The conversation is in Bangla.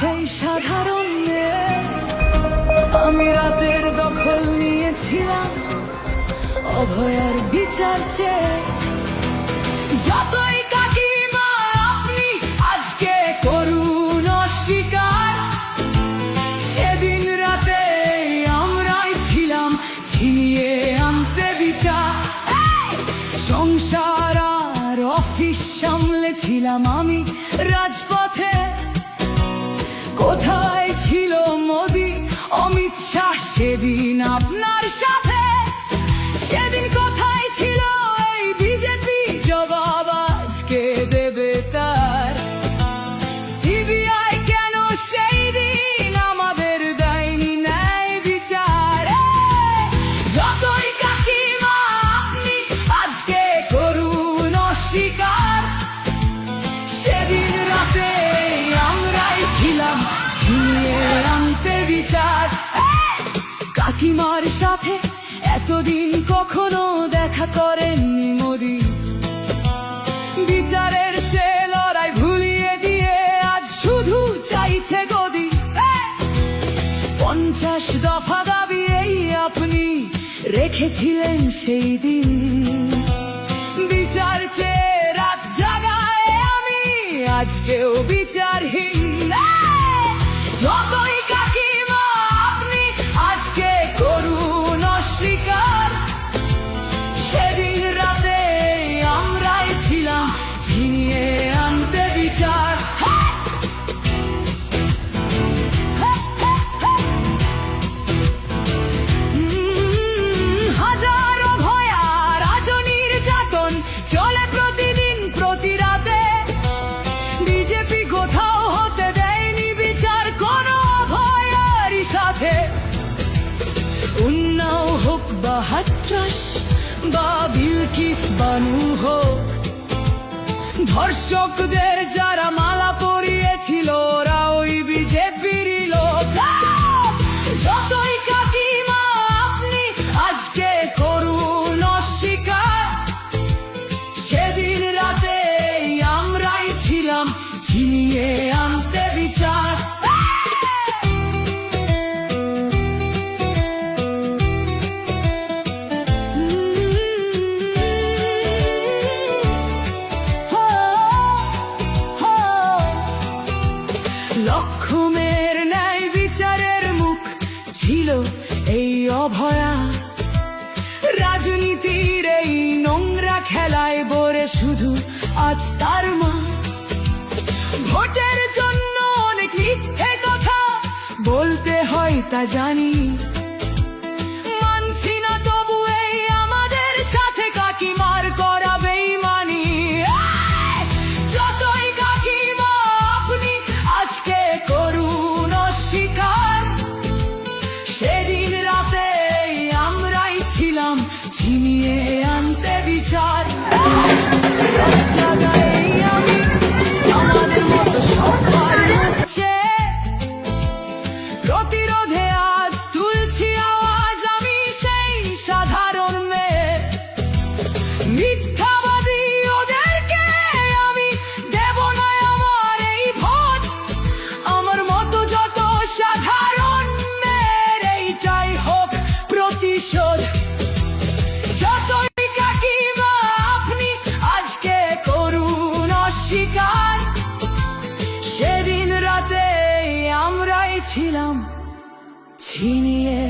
সেই সাধারণ মেয়ে। আমি রাতের দখল নিয়েছিলাম অভয়ার বিচার চেয়ে। যতই কাকিমা আপনি আজকে করুন অস্বীকার, সেদিন রাতে আমরাই ছিলাম ছিনিয়ে আনতে বিচার। সংসার আর অফিস সামলেছিলাম আমি রাজপথে। কোথায় ছিল মোদি অমিত শাহ সেদিন আপনার সাথে? সেদিন কোথায় ছিল এই বিজেপি? জবাব আজকে দেবে তার। সিবিআই কেন সেই দিন আমাদের দেয়নি ন্যায় বিচার? যতই কাকিমা আপনি আজকে করুন অস্বীকার, সেদিন রাতে আমরাই ছিলাম ছিনিয়ে আনতে বিচার। কাকিমার সাথে এতদিন কখনো দেখা করেননি মোদি। বিচারের সে লড়াই ভুলিয়ে দিয়ে আজ শুধু চাইছে গদি। 50 দফা দাবি এই আপনি রেখেছিলেন সেই দিন। বিচার চেয়ে রাত জাগায় আমি আজকেও বিচারহীন। যতই কাকিমা আপনি আজকে করুন অস্বীকার, সেদিন রাতে আমরাই ছিলাম ছিনিয়ে আনতে বিচার। হাজারো ভয়া রাজনীর যাতন চলে প্রতিদিন প্রতি রাতে। বিজেপি কোথাও হতে দেয়নি বিচার কোনো ভয়ারই সাথে। উন্নাও হোক বা হাতরাস বা বিলকিস বানু হোক, ধর্ষকদের যারা মালা পরিয়েছিল ওরা ওই বিজেপিরই লোক। যতই কাকিমা আপনি আজকে করুন অস্বীকার, সেদিন রাতে আমরাই ছিলাম ছিনিয়ে আনতে বিচার। লক্ষ্মণের ন্যায় বিচারের মুখ ছিল এই অভয়া। রাজনীতির এই নোংরা খেলায় বরে শুধু আজ তার মা। ভোটের জন্য অনেক মিথ্যে কথা বলতে হয় তা জানি, মানছি না তবু এই আমাদের সাথে কাকিমার করা বেইমানি। যতই কাকিমা আপনি আজকে করুন অস্বীকার, সেদিন রাতে আমরাই ছিলাম ছিনিয়ে আনতে বিচার। জায়গায় আমি আমাদের মতো সবার মুখছে প্রতিরোধে আজ তুলছি আওয়াজ আমি সেই সাধারণ মেয়ে। মিথ্যাবাদী ওদেরকে আমি দেব না আমার এই ভোট। আমার মতো যত সাধারণ মেয়ের এইটাই হোক প্রতিশোধ। যতই কাকিমা আপনি আজকে করুন অস্বীকার, সেদিন রাতে আমরাই ছিলাম ছিনিয়ে